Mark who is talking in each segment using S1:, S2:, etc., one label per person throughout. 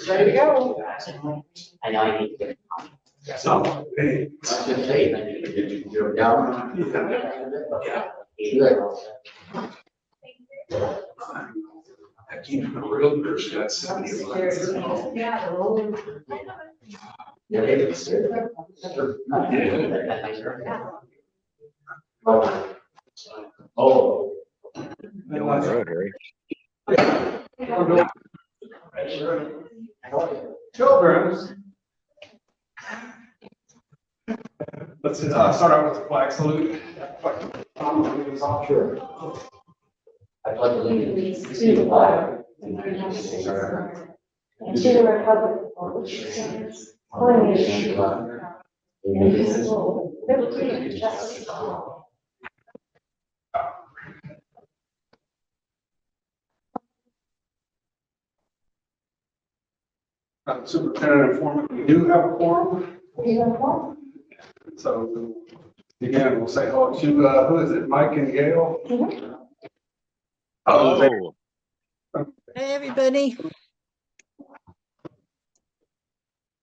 S1: Ready to go.
S2: I know I need to get.
S3: So, hey.
S2: Just say, did you go down?
S3: I came from a real person, got 70.
S2: Oh.
S4: Go on the road, Harry.
S3: Children. Let's start out with the flag salute.
S2: Sure. I pledge allegiance to the flag of the United States of America,
S1: And to the republic for which it stands, one nation, indivisible, with liberty and justice for all.
S3: Superintendent informant, we do have a quorum. So again, we'll say hello to, who is it, Mike and Gail?
S4: Hello.
S5: Hey, everybody.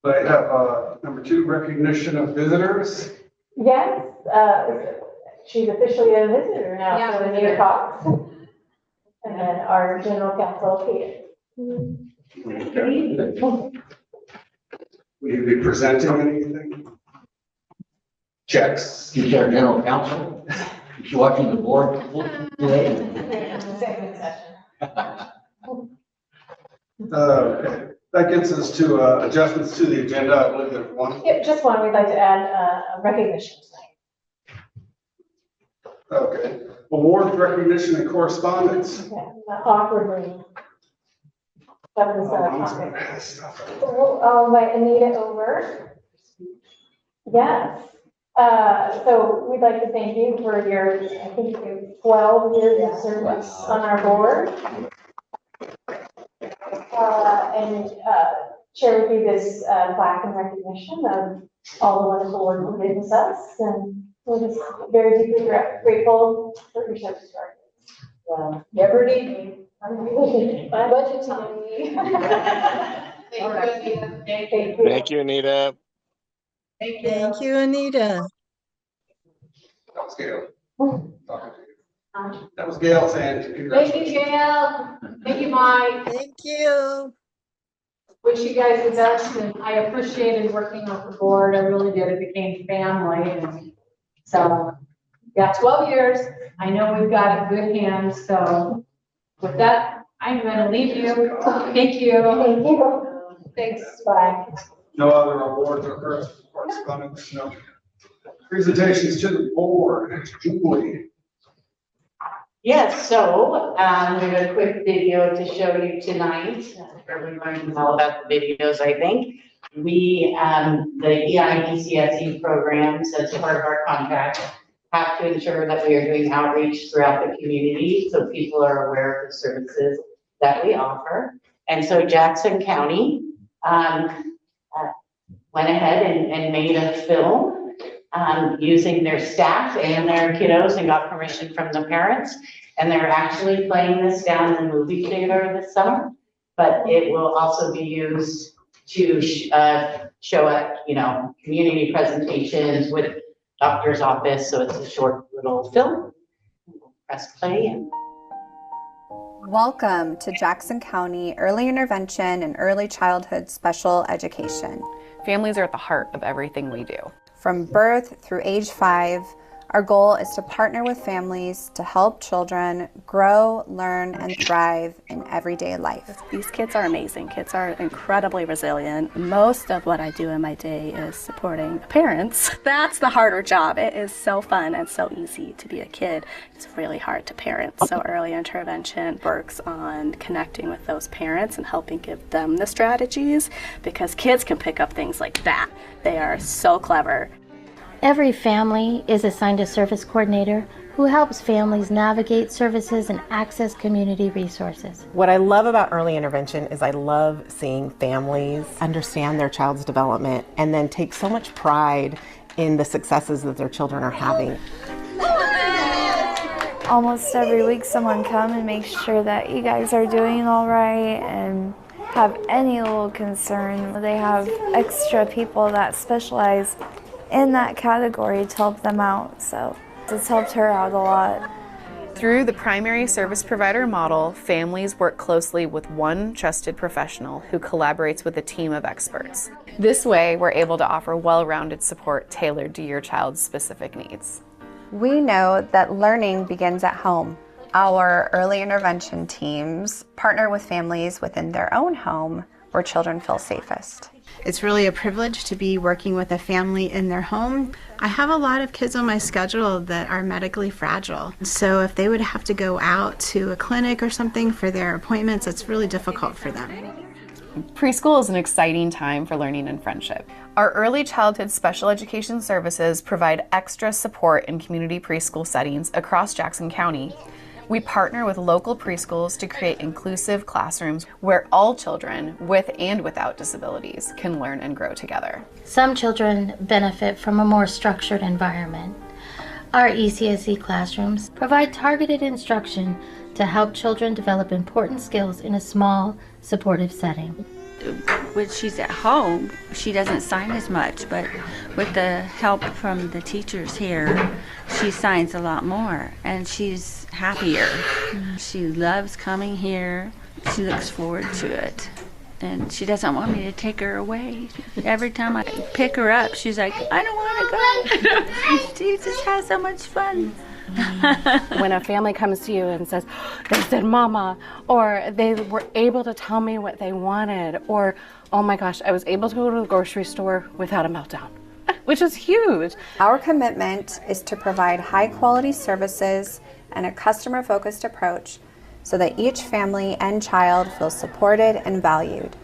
S3: They have, number 2, recognition of visitors.
S1: Yes, she's officially a visitor now,
S5: Yeah.
S1: so Anita Cox. And then our general counsel, Peter.
S3: Will you be presenting anything? Checks.
S2: She's our general counsel. She's watching the board today.
S1: Executive session.
S3: Okay, that gets us to adjustments to the agenda. I believe there's one.
S1: Yep, just one, we'd like to add a recognition tonight.
S3: Okay, awards, recognition, and correspondence.
S1: Okay, awkwardly. That was topic.
S3: Stuff.
S1: I'll invite Anita over. Yes. So we'd like to thank you for your, I think, 12 years of service on our board. And share with you this plaque in recognition of all the wonderful work you did with us. And we're just very deeply grateful for your service to our kids. Well, you ever need me. Budget time. Thank you.
S4: Thank you, Anita.
S5: Thank you, Anita.
S3: That was Gail. Talking to you. That was Gail saying.
S6: Thank you,
S3: congratulations.
S6: Gail. Thank you, Mike.
S5: Thank you.
S6: Wish you guys the best, and I appreciated working with the board. I really did. It became family, and so, yeah, 12 years. I know we've got it in good hands, so with that, I'm gonna leave you. Thank you.
S1: Thank you.
S6: Thanks.
S1: Bye.
S3: No other awards or correspondence, no. Presentations to the board, Julie.
S2: Yes, so, we have a quick video to show you tonight. Everyone's all about the videos, I think. We, the EIDCSE programs, as part of our contract, have to ensure that we are doing outreach throughout the community so people are aware of the services that we offer. And so Jackson County went ahead and made a film using their staff and their kiddos and got permission from the parents. And they're actually playing this down in the movie theater this summer, but it will also be used to show at, community presentations with doctor's office. So it's a short little film. Press play. And
S7: Welcome to Jackson County Early Intervention and Early Childhood Special Education.
S8: Families are at the heart of everything we do.
S7: From birth through age 5, our goal is to partner with families to help children grow, learn, and thrive in everyday life.
S9: These kids are amazing. Kids are incredibly resilient. Most of what I do in my day is supporting parents. That's the harder job. It is so fun and so easy to be a kid. It's really hard to parent. So early intervention works on connecting with those parents and helping give them the strategies, because kids can pick up things like that. They are so clever.
S10: Every family is assigned a service coordinator who helps families navigate services and access community resources.
S11: What I love about early intervention is I love seeing families understand their child's development and then take so much pride in the successes that their children are having.
S12: Almost every week someone comes and makes sure that you guys are doing all right and have any little concern, they have extra people that specialize in that category to help them out. So it's helped her out a lot.
S8: Through the primary service provider model, families work closely with one trusted professional who collaborates with a team of experts. This way, we're able to offer well-rounded support tailored to your child's specific needs.
S7: We know that learning begins at home. Our early intervention teams partner with families within their own home where children feel safest.
S13: It's really a privilege to be working with a family in their home. I have a lot of kids on my schedule that are medically fragile. So if they would have to go out to a clinic or something for their appointments, it's really difficult for them.
S8: Preschool is an exciting time for learning and friendship. Our early childhood special education services provide extra support in community preschool settings across Jackson County. We partner with local preschools to create inclusive classrooms where all children with and without disabilities can learn and grow together.
S10: Some children benefit from a more structured environment. Our ECSE classrooms provide targeted instruction to help children develop important skills in a small, supportive setting.
S14: When she's at home, she doesn't sign as much, but with the help from the teachers here, she signs a lot more, and she's happier. She loves coming here. She looks forward to it, and she doesn't want me to take her away. Every time I pick her up, she's like, I don't want to go. She just has so much fun.
S15: When a family comes to you and says, they said mama, or they were able to tell me what they wanted, or oh my gosh, I was able to go to the grocery store without a meltdown, which is huge.
S7: Our commitment is to provide high quality services and a customer focused approach so that each family and child feels supported and valued.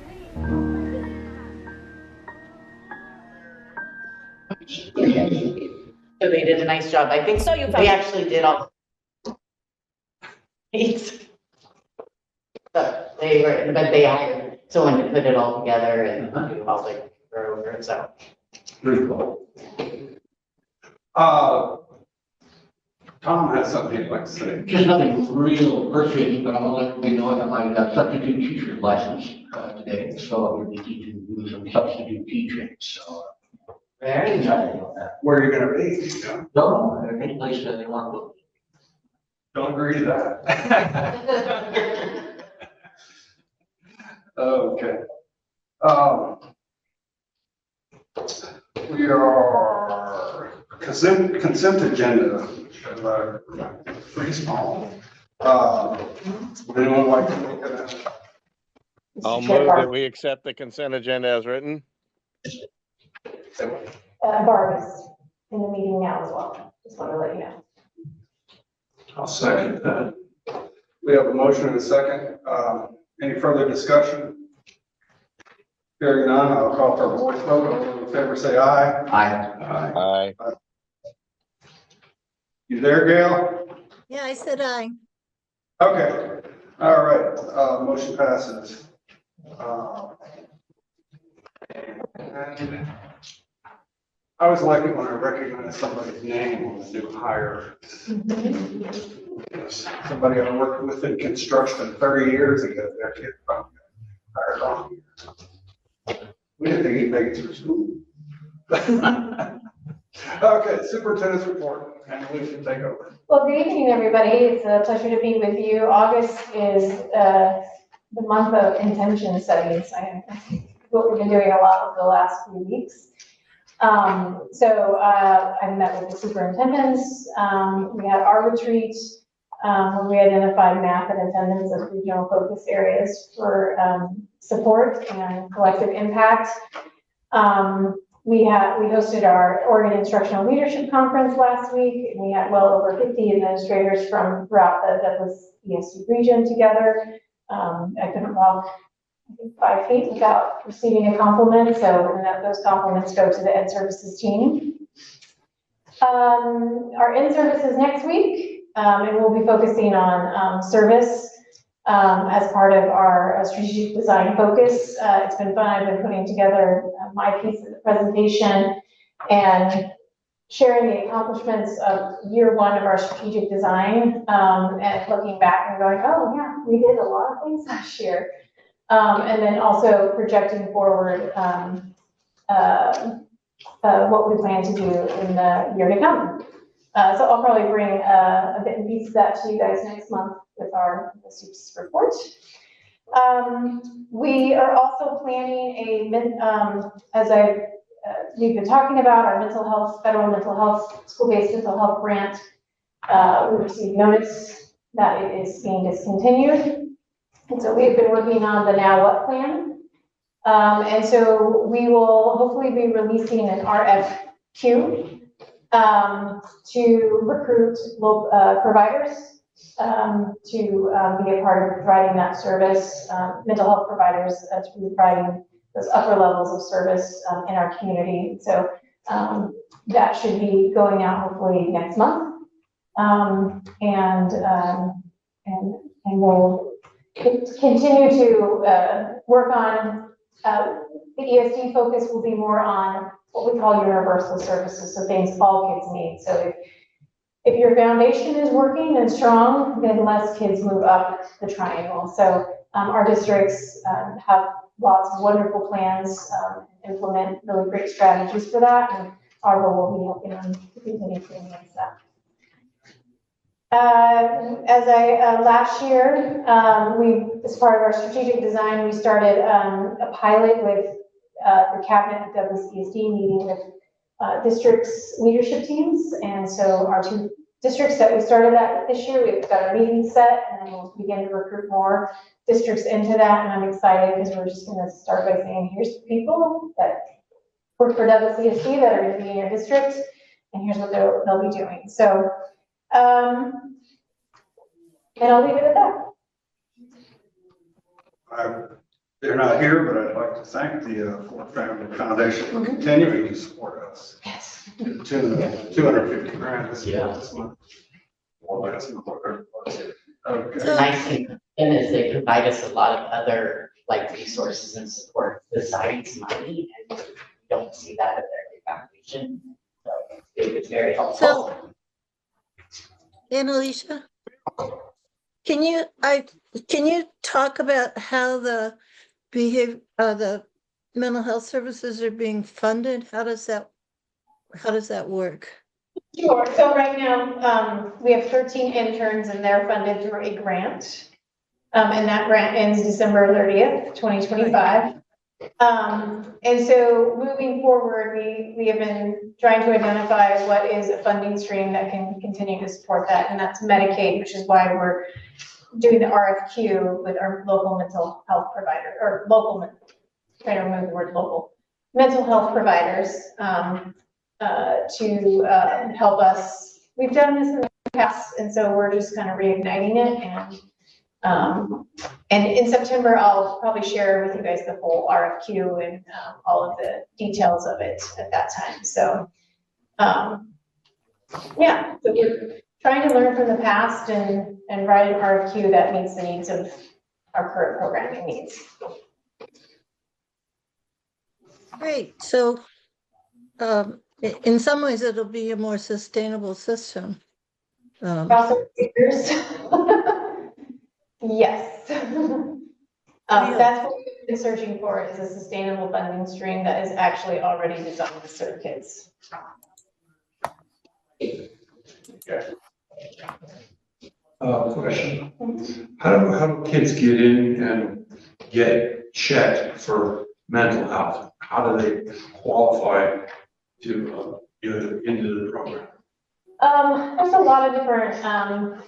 S2: So they did a nice job. I think
S6: So you
S2: we
S6: found-
S2: actually did all. But they hired someone to put it all together and do all the over, so.
S3: Pretty cool. Tom has something he'd like to say.
S16: Just nothing real personal, but I want to let everybody know that my substitute teacher's license today, so I'm going to be teaching do some substitute teaching, so.
S2: Very
S16: excited
S2: nice.
S16: about that.
S3: Where are you gonna be? Yeah.
S16: No, any place that they want to.
S3: Don't agree to that. Okay. We are consent agenda, pretty small. Would anyone like to make that?
S4: I'll move that we accept the consent agenda as written.
S1: Barbie's in the meeting now as well. Just want to let you know.
S3: I'll second that. We have a motion and a second. Any further discussion? Hearing none, I'll call for a voice vote. All those in favor say aye.
S4: Aye.
S3: You there, Gail?
S5: Yeah, I said aye.
S3: Okay. All right. Motion passes. And I always like it when I recognize somebody's name on the new hire. Somebody I worked with in construction 30 years ago, that kid probably got hired on. We didn't think he'd make it through school. Okay, superintendent's report, and we can take over.
S1: Well, good evening, everybody. It's a pleasure to be with you. August is the month of intention settings. I think what we've been doing a lot over the last few weeks. I met with the superintendents. We had our retreat where we identified math and attendance as regional focus areas for support and collective impact. We hosted our Oregon Instructional Leadership Conference last week, and we had well over 50 administrators from throughout the Douglas ESD region together. I couldn't walk, I think, 5 feet without receiving a compliment, so those compliments go to the Ed Services team. Our Ed Services next week, and we'll be focusing on service as part of our strategic design focus. It's been fun. I've been putting together my piece of the presentation and sharing the accomplishments of year one of our strategic design, and looking back and going, oh yeah, we did a lot of things last year. And then also projecting forward, what we plan to do in the year to come. So I'll probably bring a bit and piece of that to you guys next month with our SUPS report. We are also planning we've been talking about our mental health, federal mental health, school-based mental health grant. We received notice that it is being discontinued. And so we've been working on the Now What plan. And so we will hopefully be releasing an RFQ to recruit local providers to be a part of providing that service, mental health providers to be providing those upper levels of service in our community. So that should be going out hopefully next month. And we'll continue to work on the ESD focus will be more on what we call universal services, so things all kids need. So if your foundation is working and strong, then less kids move up the triangle. So our districts have lots of wonderful plans, implement really great strategies for that, and our role will be helping them to continue to enhance that. Last year, as part of our strategic design, we started a pilot with the cabinet of Douglas ESD meeting with districts leadership teams. And so our 2 districts that we started that this year, we've got our meeting set, and then we'll begin to recruit more districts into that. And I'm excited because we're just going to start by saying, here's the people that work for Douglas ESD that are going to be in your district, and here's what they'll be doing. So, and I'll leave it at that.
S3: They're not here, but I'd like to thank the Ford Family Foundation for continuing to support us.
S1: Yes.
S3: To the tune of $250,000 this month. Okay.
S2: The nice thing is they provide us a lot of other resources and support besides money, and you don't see that at their foundation. So it's very helpful.
S5: So, Annalisa, can you talk about how the mental health services are being funded? How does that work?
S1: Sure. So right now, we have 13 interns, and they're funded through a grant. And that grant ends December 30th, 2025. And so moving forward, we have been trying to identify what is a funding stream that can continue to support that, and that's Medicaid, which is why we're doing the RFQ with our local mental health provider, or trying to remove the word local, mental health providers to help us. We've done this in the past, and so we're just kind of reigniting it. And in September, I'll probably share with you guys the whole RFQ and all of the details of it at that time. So, yeah, so we're trying to learn from the past and write an RFQ that meets the needs of our current programming needs.
S5: Great. So, in some ways, it'll be a more sustainable system.
S1: Years. Yes. That's what we've been searching for, is a sustainable funding stream that is actually already designed to serve kids.
S3: Okay.
S17: Question. How do kids get in and get checked for mental health? How do they qualify to get into the program?
S1: There's a lot of different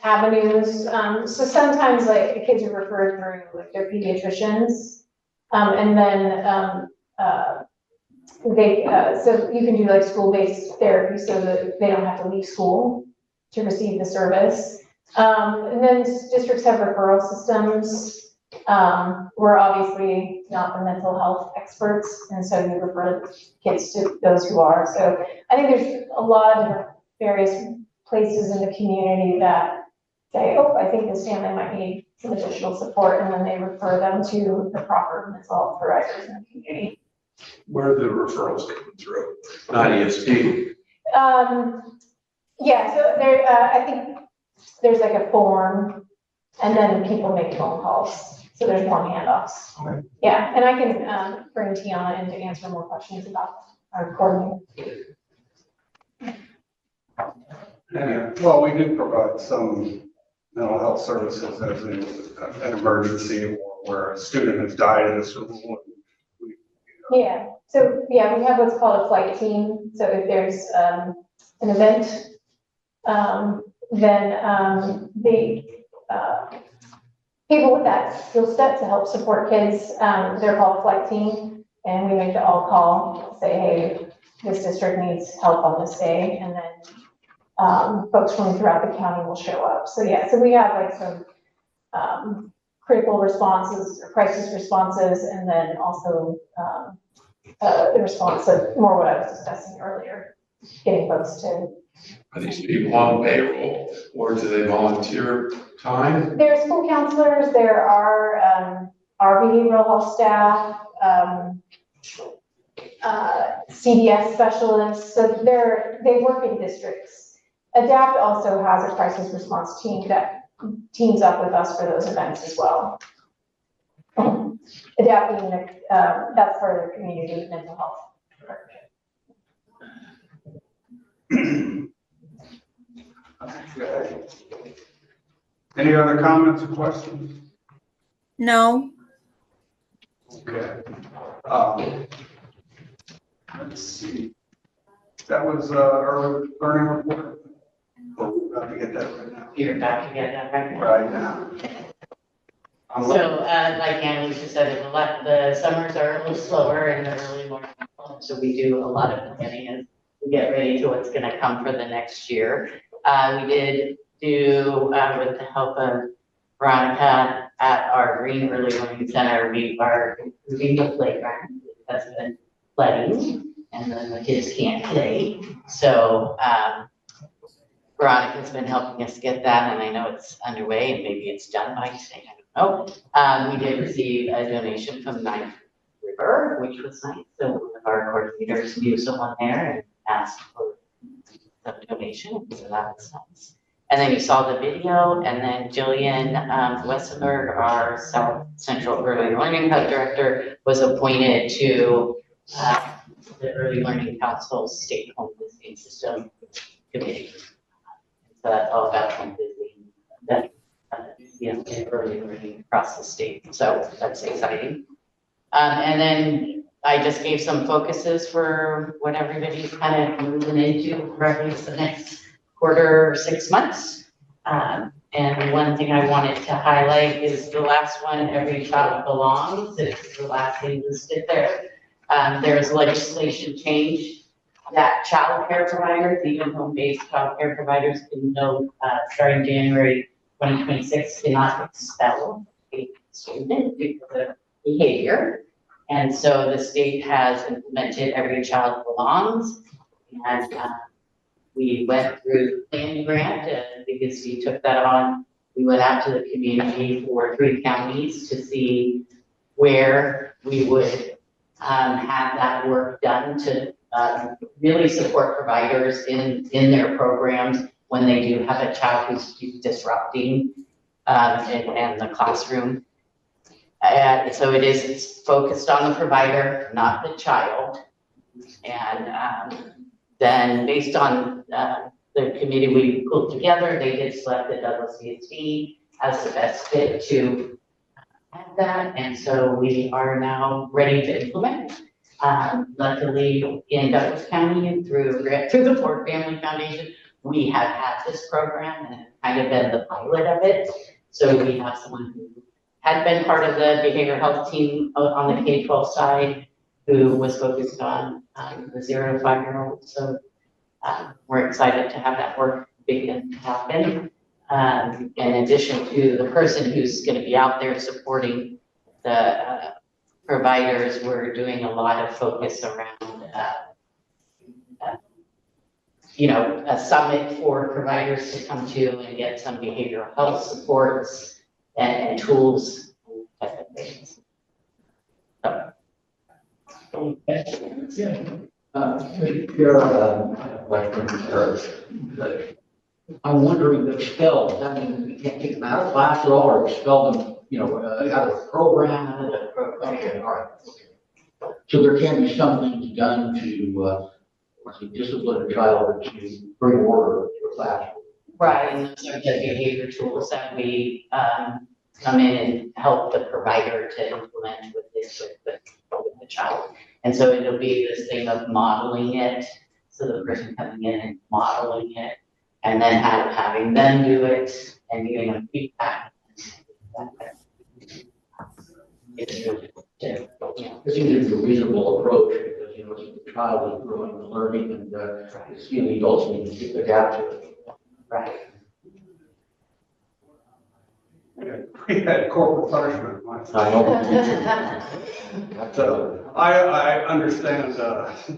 S1: avenues. So sometimes the kids are referred through their pediatricians, and then so you can do school-based therapy so that they don't have to leave school to receive the service. And then districts have referral systems. We're obviously not the mental health experts, and so you refer kids to those who are. So I think there's a lot of different various places in the community that say, oh, I think this family might need some additional support, and then they refer them to the proper mental health providers in the community.
S17: Where are the referrals coming through? Not ESD.
S1: Yeah, so there, I think there's a form, and then people make phone calls. So there's more handoffs. Yeah, and I can bring Tiana in to answer more questions about our coordinator.
S3: And, well, we do provide some mental health services as in an emergency or where a student has died in the school.
S1: Yeah, so, yeah, we have what's called a flight team. So if there's an event, then the people with that skill set to help support kids, they're called a flight team. And we make the all call, say, hey, this district needs help on this day. And then folks from throughout the county will show up. So yeah, so we have like some critical responses or crisis responses, and then also the response of more what I was discussing earlier, getting folks to.
S17: Are these people on payroll or do they volunteer time?
S1: There are school counselors, there are our behavioral health staff, CDS specialists, so they work in districts. ADAPT also has a crisis response team that teams up with us for those events as well. ADAPT being that's part of the community mental health.
S3: Okay. Any other comments or questions?
S18: No.
S3: Okay. Let's see. That was early learning report. Well, we're about to get that right now.
S2: You're about to get that right now.
S3: Right now.
S2: So, like Annalisa said, the summers are a little slower in the early morning. So we do a lot of planning as we get ready to what's gonna come for the next year. We did do, with the help of Veronica at our Green Early Learning Center, we are improving the playground. It has been flooding and then the kids can't play. So, Veronica's been helping us get that, and I know it's underway and maybe it's done by today, I don't know. We did receive a donation from Ninth River, which was nice. So one of our coordinators knew someone there and asked for some donation, so that was nice. And then you saw the video, and then Jillian Westenberg, our South Central Early Learning Hub Director, was appointed to the Early Learning Council's State Home Visiting System Committee. So that's all about home visiting, that, in early learning across the state. So that's exciting. And then I just gave some focuses for what everybody's kind of moving into for at least the next quarter or 6 months. And one thing I wanted to highlight is the last one, Every Child Belongs. It's the last thing listed there. There's legislation change that childcare providers, even home-based childcare providers, can know starting January 2026 cannot expel a student because of behavior. And so the state has implemented Every Child Belongs, and we went through the planning grant, and because we took that on, we went out to the community for 3 counties to see where we would have that work done to really support providers in their programs when they do have a child who's disrupting in the classroom. So it's focused on the provider, not the child. And then based on the committee we pulled together, they did select the Douglas VSD as the best fit to have that. And so we are now ready to implement. Luckily in Douglas County through the Ford Family Foundation, we have had this program and kind of been the pilot of it. So we have someone who had been part of the behavioral health team on the K-12 side who was focused on the 0 to 5-year-olds. So we're excited to have that work begin to happen. In addition to the person who's going to be out there supporting the providers, we're doing a lot of focus around a summit for providers to come to and get some behavioral health supports and tools and type of things.
S16: Here, question first. I'm wondering, expelled, that means we can't take them out of class at all, or expel them, out of the program? Okay, all right. Okay. So there can be some things done to, discipline a child or to bring order to a classroom.
S2: Right, and those are the behavior tools that we come in and help the provider to implement with the child. And so it'll be this thing of modeling it, so the person coming in and modeling it, and then having them do it and giving them feedback.
S16: It seems to be a reasonable approach because, the child is growing and learning and, the adults need to adapt to it.
S2: Right.
S3: We had corporal punishment.
S16: I know.
S3: So I understand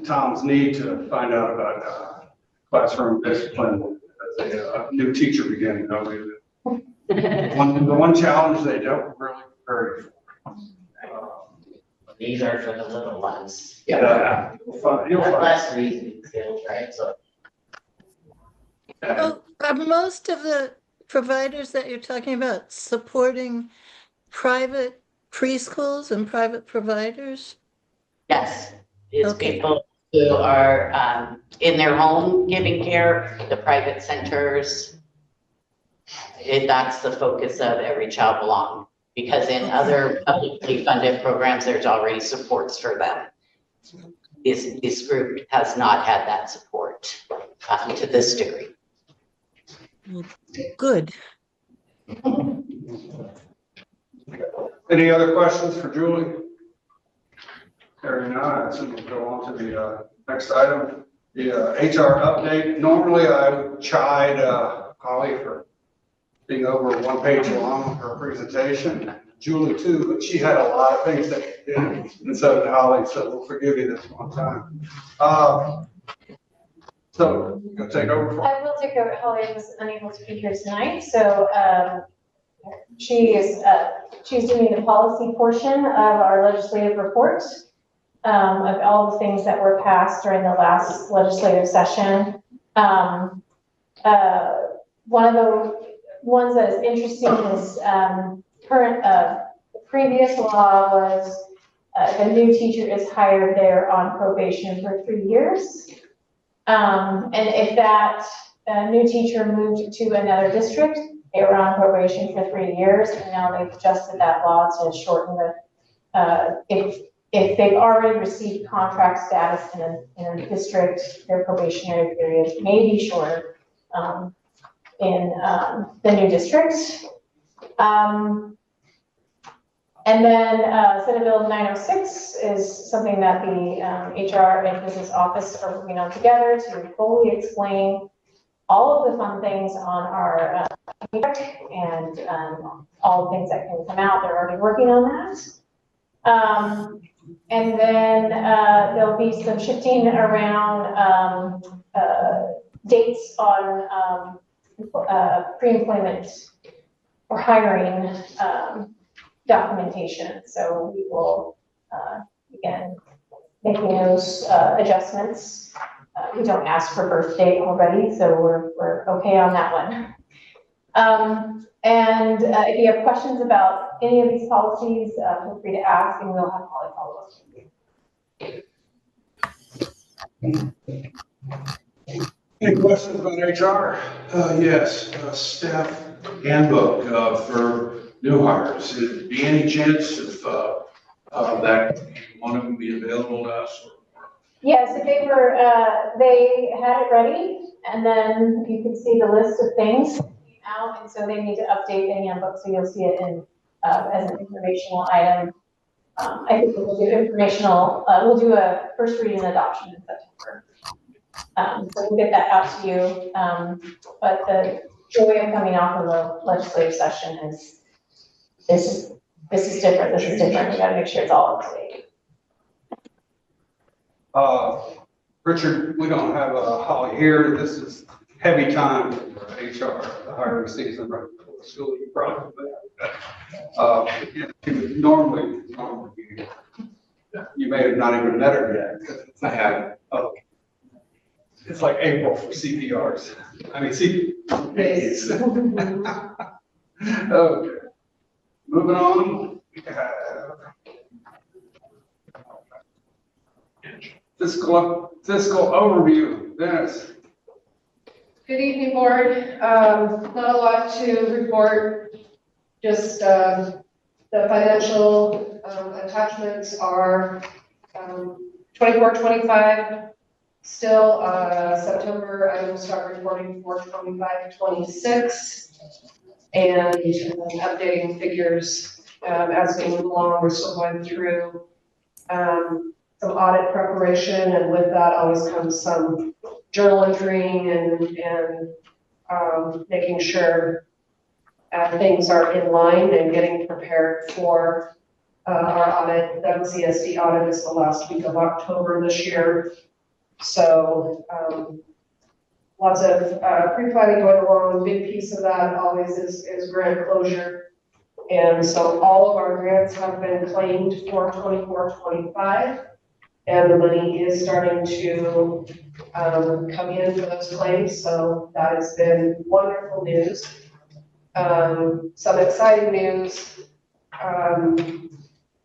S3: Tom's need to find out about classroom discipline as a new teacher beginning. The one challenge they don't really prepare you for.
S2: These are for the little ones.
S3: Yeah. You'll find.
S2: Less reasoning skills, right? So.
S5: Oh, are most of the providers that you're talking about supporting private preschools and private providers?
S2: Yes, it's people who are in their home giving care, the private centers. That's the focus of Every Child Belong, because in other publicly funded programs, there's already supports for them. This group has not had that support to this degree.
S5: Good.
S3: Any other questions for Julie? Hearing none, I assume we'll go on to the next item, the HR update. Normally I would chide Holly for being over 1 page long in her presentation, Julie too, but she had a lot of things that did, and so did Holly, so we'll forgive you this one time. So you gonna take over?
S1: I will take over. Holly was unable to be here tonight, so she's doing the policy portion of our legislative report of all the things that were passed during the last legislative session. One of the ones that is interesting is previous law was if a new teacher is hired, they're on probation for 3 years. And if that new teacher moved to another district, they were on probation for 3 years, and now they've adjusted that law to shorten the, if they've already received contract status in a district, their probationary period may be shorter in the new district. And then Senate Bill 906 is something that the HR and Business Office are working on together to fully explain all of the fun things on our and all the things that can come out. They're already working on that. And then there'll be some shifting around dates on pre-employment or hiring documentation. So we will, again, making those adjustments. We don't ask for birth date already, so we're okay on that one. And if you have questions about any of these policies, feel free to ask, and we'll have Holly follow up.
S17: Any questions about HR? Yes, staff handbook for new hires. Would be any chance of that one of them be available to us?
S1: Yes, if they were, they had it ready, and then you can see the list of things out, and so they need to update the handbook, so you'll see it in as an informational item. I think we'll do informational. We'll do a first reading and adoption in September. So we'll get that out to you. But the joy of coming off of the legislative session is this is different. This is different. We got to make sure it's all up to date.
S3: Richard, we don't have Holly here. This is heavy time for HR, the hiring season right before school. You probably normally you may have not even met her yet. I have. Okay. It's like April for CPRs. I mean, CPAs. Okay. Moving on. We have Fiscal overview. Dennis.
S19: Good evening, board. Not a lot to report, just the financial attachments are 24-25. Still, September, I will start reporting for 25-26 and updating figures as we move along. We're still going through some audit preparation, and with that always comes some journal entering and making sure things are in line and getting prepared for our audit. The CSD audit is the last week of October this year. So lots of pre-planning going along. A big piece of that always is grant closure. And so all of our grants have been claimed for 24-25. And the money is starting to come in for those claims. So that has been wonderful news. Some exciting news.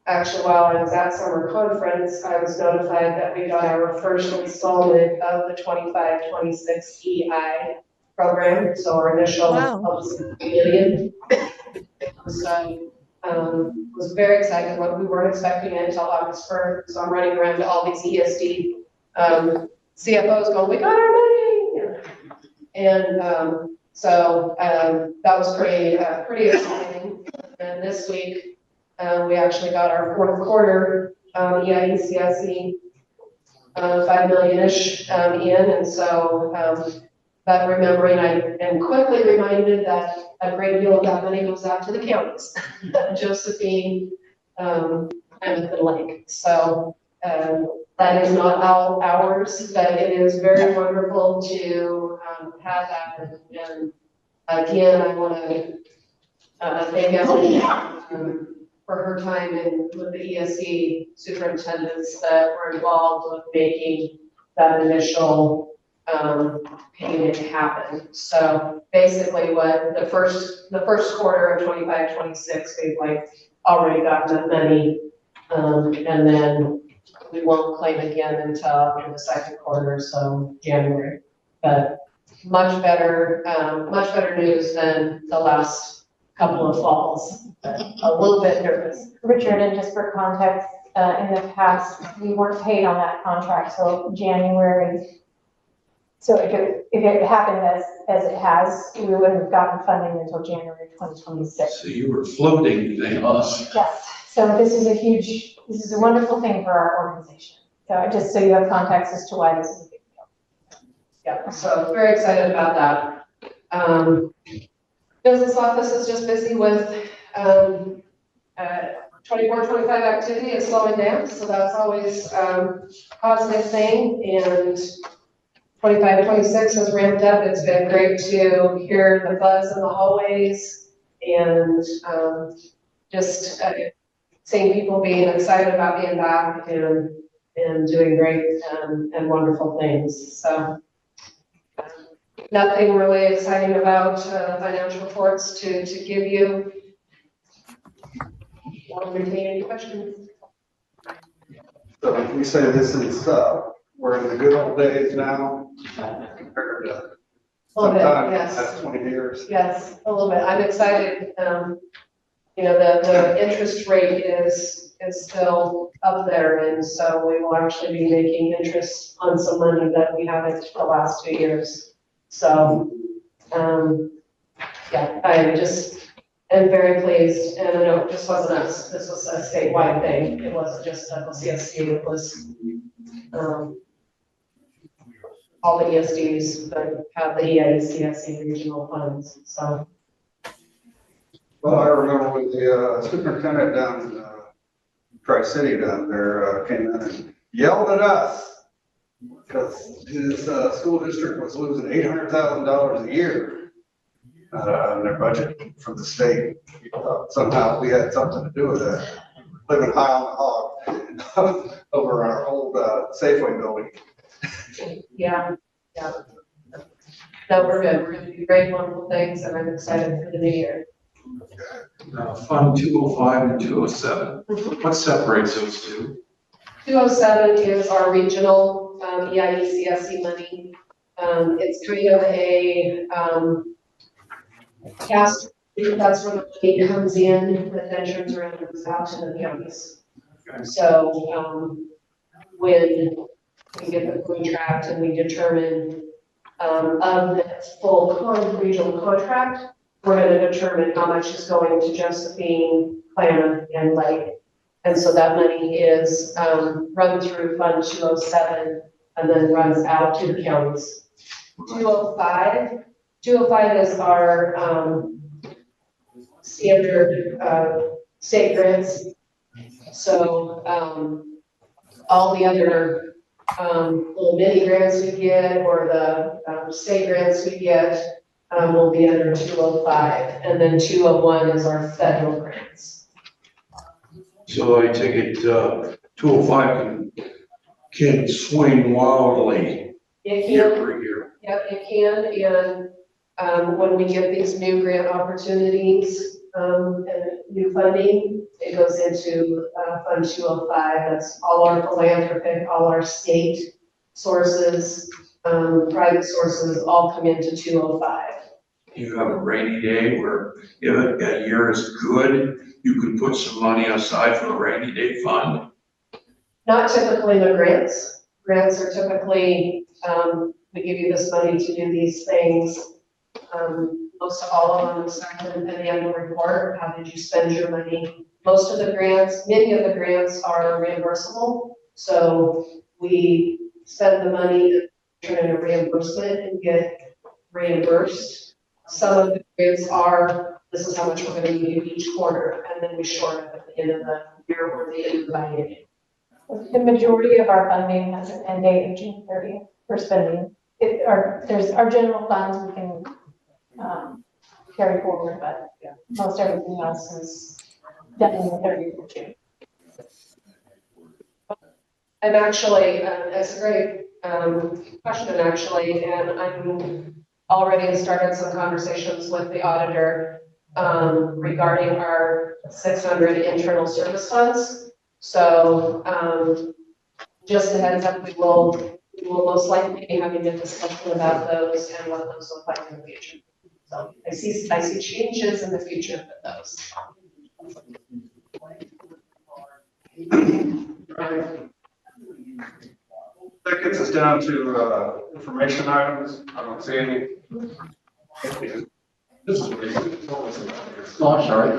S19: Actually, while I was at summer conference, I was notified that we got our first installment of the 25-26 EI program. So our initial $1 million. So was very excited. We weren't expecting it until August 1st. So I'm running around to all these ESD CFOs going, we got our money. And so that was pretty exciting. And this week, we actually got our fourth quarter EIECSE 5 million-ish in. And so but remembering, I am quickly reminded that a great deal of that money goes out to the counties, Josephine, Klamath, and Lake. So that is not all ours, but it is very wonderful to have that. And again, I want to thank Emily for her time with the ESC superintendents that were involved with making that initial payment happen. So basically what the first quarter of 25-26, we've like already gotten that money. And then we won't claim again until after the second quarter, so January. But much better news than the last couple of falls. A little bit nervous.
S1: Richard, and just for context, in the past, we weren't paid on that contract till January. So if it happened as it has, we wouldn't have gotten funding until January 2026.
S17: So you were floating things.
S1: Yes. So this is a wonderful thing for our organization. So just so you have context as to why this is a big deal.
S19: Yeah. So very excited about that. Business office is just busy with 24-25 activity is slowing down, so that's always a positive thing. And 25-26 has ramped up. It's been great to hear the buzz in the hallways and just seeing people being excited about being back and doing great and wonderful things. So nothing really exciting about financial reports to give you. Want to retain any questions?
S3: So if we say this is, we're in the good old days now, compared to sometime
S19: yes.
S3: past 20 years.
S19: Yes, a little bit. I'm excited. You know, the interest rate is still up there, and so we will actually be making interest on some money that we haven't the last 2 years. So, yeah, I just am very pleased, and I know it just wasn't us. This was a statewide thing. It wasn't just CSC. It was all the ESDs that have the EICSC regional funds. So.
S3: Well, I remember when the superintendent down in Tri-City down there came in and yelled at us because his school district was losing $800,000 a year in their budget from the state. Somehow we had something to do with that. Living high on the hog over our old Safeway building.
S19: Yeah, Yeah. No, we're good. We're gonna do great, wonderful things, and I'm excited for the new year.
S17: Fund 205 and 207. What separates those two?
S19: 207 is our regional EIECSE money. It's kind of a cast, that's where the money comes in, that then turns around and goes out to the counties. So when we get the contract and we determine of the full regional contract, we're going to determine how much is going to Josephine, Klamath, and Lake. And so that money is run through Fund 207 and then runs out to the counties. 205 is our standard state grants. So all the other little mini grants we get or the state grants we get will be under 205. And then 201 is our federal grants.
S17: So I take it 205 can swing wildly year per year.
S19: Yep, it can, and when we get these new grant opportunities and new funding, it goes into Fund 205. That's all our philanthropic, all our state sources, private sources, all come into 205.
S17: You have a rainy day where if a year is good, you can put some money aside for a rainy day fund.
S19: Not typically the grants. Grants are typically, we give you this money to do these things. Most of all of them start in the annual report. How did you spend your money? Most of the grants, many of the grants are reimbursable. So we spend the money, turn in a reimbursement and get reimbursed. Some of the grants are, this is how much we're going to give each quarter, and then we short it at the end of the year or the end of the biennium.
S1: The majority of our funding has an end date of June 30th for spending. There's our general funds we can carry forward, but most everything else is done in the 30th of June.
S19: And actually, that's a great question, actually, and I'm already started some conversations with the auditor regarding our 600 internal service funds. So just a heads up, we will most likely be having a discussion about those and what those look like in the future. So I see changes in the future with those.
S3: That gets us down to information items. I don't see any. This is really good.
S16: Oh, I'm sorry.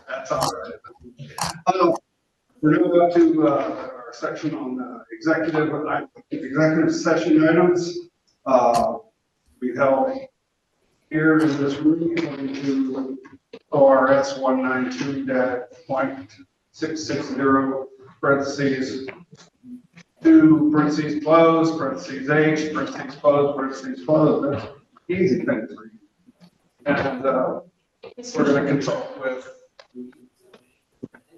S3: That's all right. We're now up to our section on executive session items. We held here in this room according to ORS 192.660 parentheses 2 parentheses close parentheses H parentheses close. That's easy thing to read. And we're going to consult with.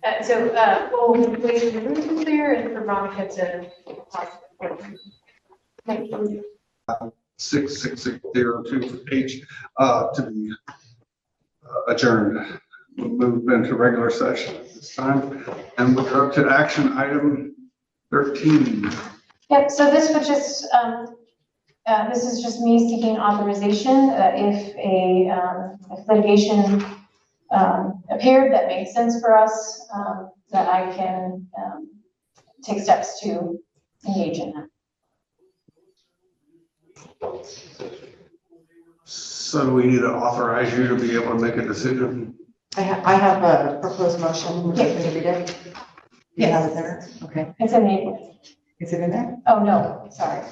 S1: We'll wait for the room to clear and for Monica to talk. Thank you.
S3: 66602H to be adjourned. We'll move into regular session at this time. And we're up to action item 13.
S1: Yep, so this would just, this is just me seeking authorization if litigation appeared that makes sense for us, that I can take steps to engage in that.
S3: So we need to authorize you to be able to make a decision.
S20: I have a proposed motion. Would you like me to read it? You have it there? Okay.
S1: It's in the.
S20: Is it in there?
S1: Oh, no, sorry.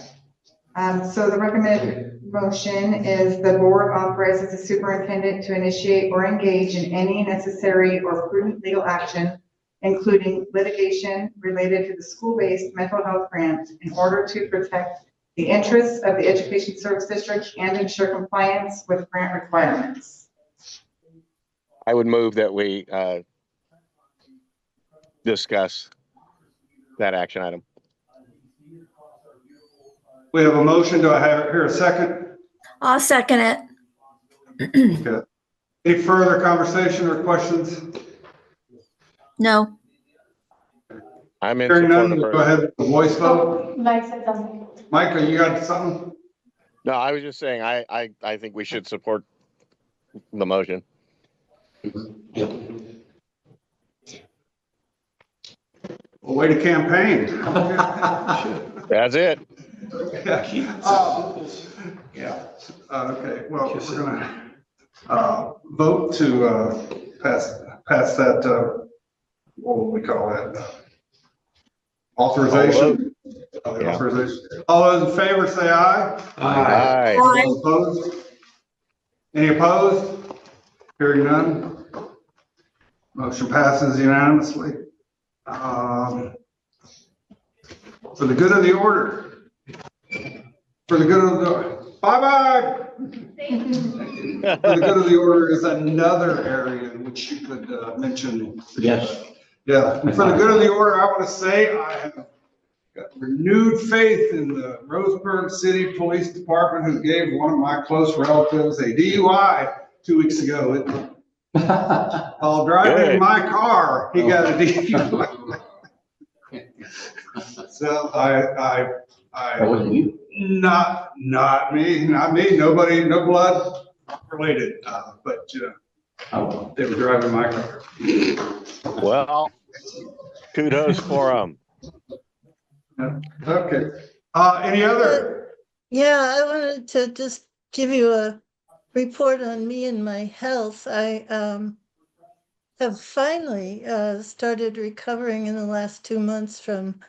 S20: So the recommended motion is the board authorizes the superintendent to initiate or engage in any necessary or prudent legal action, including litigation related to the school-based mental health grant in order to protect the interests of the Education Service District and ensure compliance with grant requirements.
S4: I would move that we discuss that action item.
S3: We have a motion. Do I hear a second?
S18: I'll second it.
S3: Okay. Any further conversation or questions?
S18: No.
S4: I'm in
S3: Hearing
S4: support
S3: none,
S4: of
S3: we'll go
S4: her.
S3: ahead with the voice vote.
S1: Mike said something.
S3: Micah, you got something?
S4: No, I was just saying, I think we should support the motion.
S3: Well, way to campaign.
S4: That's it.
S3: Yeah. Okay, well, we're gonna vote to pass that, what would we call that? Authorization?
S4: Yeah.
S3: Authorization. All those in favor say aye.
S4: Aye.
S3: All opposed? Any opposed? Hearing none. Motion passes unanimously. For the good of the order. For the good of the, bye-bye. For the good of the order is another area in which you could mention.
S16: Yes.
S3: Yeah, and for the good of the order, I want to say I have got renewed faith in the Roseburg City Police Department, who gave one of my close relatives a DUI 2 weeks ago. While driving my car, he got a DUI. So
S16: That wasn't you?
S3: not me, nobody, no blood related, but they were driving my car.
S4: Well, kudos for them.
S3: Okay. Any other?
S5: Yeah, I wanted to just give you a report on me and my health. I have finally started recovering in the last 2 months from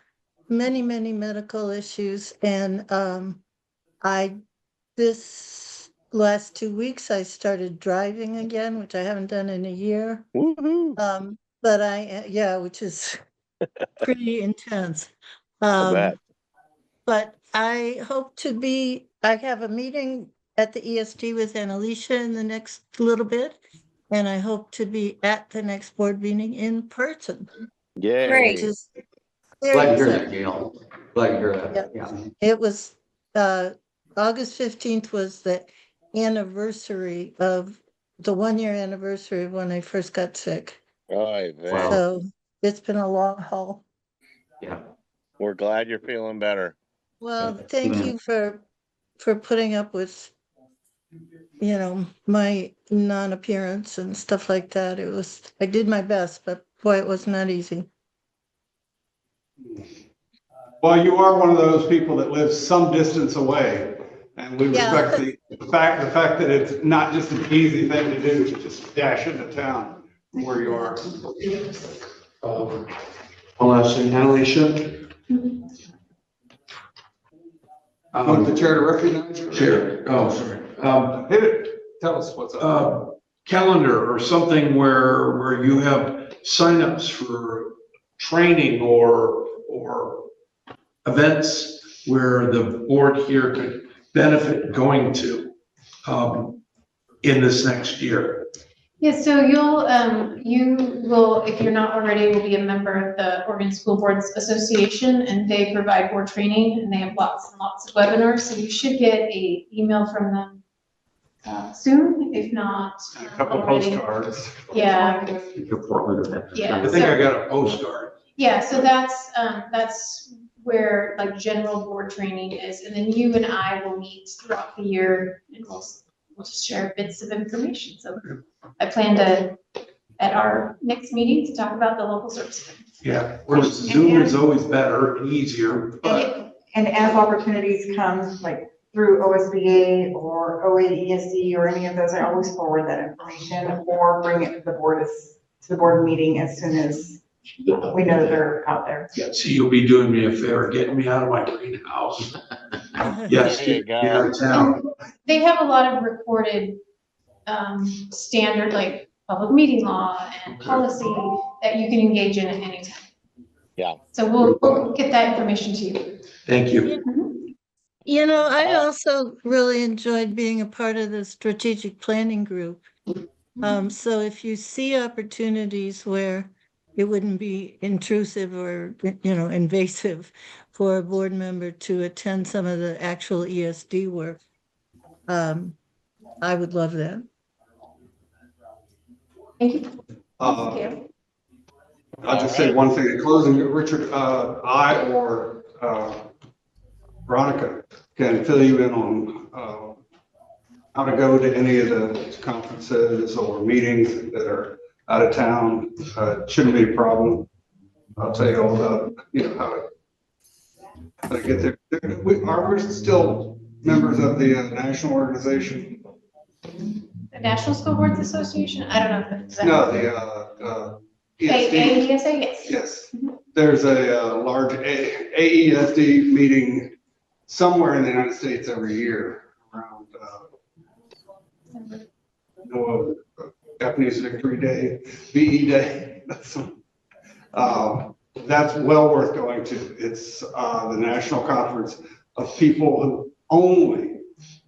S5: many medical issues, and this last 2 weeks I started driving again, which I haven't done in a year.
S4: Woohoo.
S5: But yeah, which is pretty intense.
S4: I bet.
S5: But I hope to be, I have a meeting at the ESD with Annalicia in the next little bit, and I hope to be at the next board meeting in person.
S4: Yay.
S5: Which is very
S16: Glad to hear
S5: exciting.
S16: that, Gail. Glad to hear that, yeah.
S5: It was, August 15th was the anniversary of, the 1-year anniversary of when I first got sick.
S4: Right,
S5: So it's been a long haul.
S16: Yeah.
S4: We're glad you're feeling better.
S5: Well, thank you for putting up with, my non-appearance and stuff like that. I did my best, but boy, it was not easy.
S3: Well, you are one of those people that lives some distance away, and we respect the fact that it's not just an easy thing to do to just dash into town from where you are.
S17: I'll ask Annalicia.
S3: Want the chair to recognize you?
S17: Chair, oh, sorry.
S3: Hit it. Tell us what's up.
S17: Calendar or something where you have signups for training or events where the board here could benefit going to in this next year.
S6: Yeah, so you will, if you're not already, will be a member of the Oregon School Boards Association, and they provide board training, and they have lots and lots of webinars, so you should get an email from them soon, if not
S3: A couple
S6: already.
S3: postcards.
S6: Yeah.
S3: Yeah.
S17: I think I got a postcard.
S6: Yeah, so that's where like general board training is, and then you and I will meet throughout the year, and we'll just share bits of information. So I plan to, at our next meeting, to talk about the local service.
S17: Yeah, whereas Zoom is always better and easier, but
S20: And as opportunities come, like through OSBA or OAESD or any of those, I always forward that information or bring it to the board meeting as soon as we know that they're out there.
S17: yeah, see, you'll be doing me a favor, getting me out of my greenhouse. Yes,
S4: There you
S17: get me out of town.
S6: They have a lot of recorded standard, like public meeting law and policy that you can engage in at any time.
S4: Yeah.
S6: So we'll get that information to you.
S17: Thank you.
S5: I also really enjoyed being a part of the strategic planning group. So if you see opportunities where it wouldn't be intrusive or, invasive for a board member to attend some of the actual ESD work. I would love that.
S1: Thank you.
S3: I'll just say one thing in closing, Richard, I or Veronica can fill you in on how to go to any of the conferences or meetings that are out of town. It shouldn't be a problem. I'll tell you all about, how to get there. Are we still members of the national organization?
S1: The National School Boards Association? I don't know. If
S3: No, the ESD.
S1: AESA, yes.
S3: Yes. There's a large AESD meeting somewhere in the United States every year around Japanese Victory Day, VE Day. That's well worth going to. It's the national conference of people who only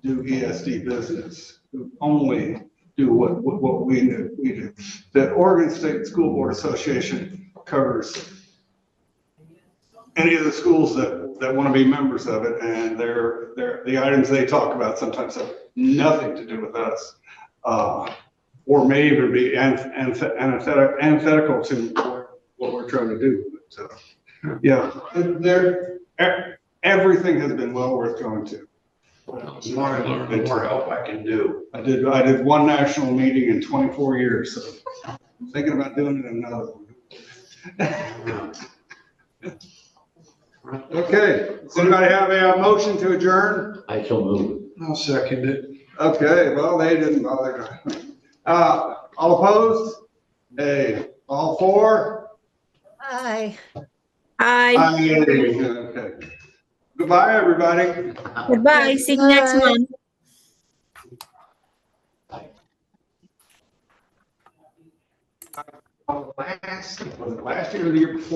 S3: do ESD business, who only do what we do. The Oregon State School Board Association covers any of the schools that want to be members of it, and the items they talk about sometimes have nothing to do with us, or may even be antithetical to what we're trying to do. So, yeah, everything has been well worth going to.
S17: The more help I can do.
S3: I did one national meeting in 24 years, so I'm thinking about doing it another one. Okay, does anybody have a motion to adjourn?
S16: I so move.
S17: I'll second it.
S3: Okay, well, they didn't bother. All opposed? Hey, all for?
S5: Aye.
S3: Aye. Okay. Goodbye, everybody.
S18: Goodbye. See you next month.
S3: Was it last year or the year before?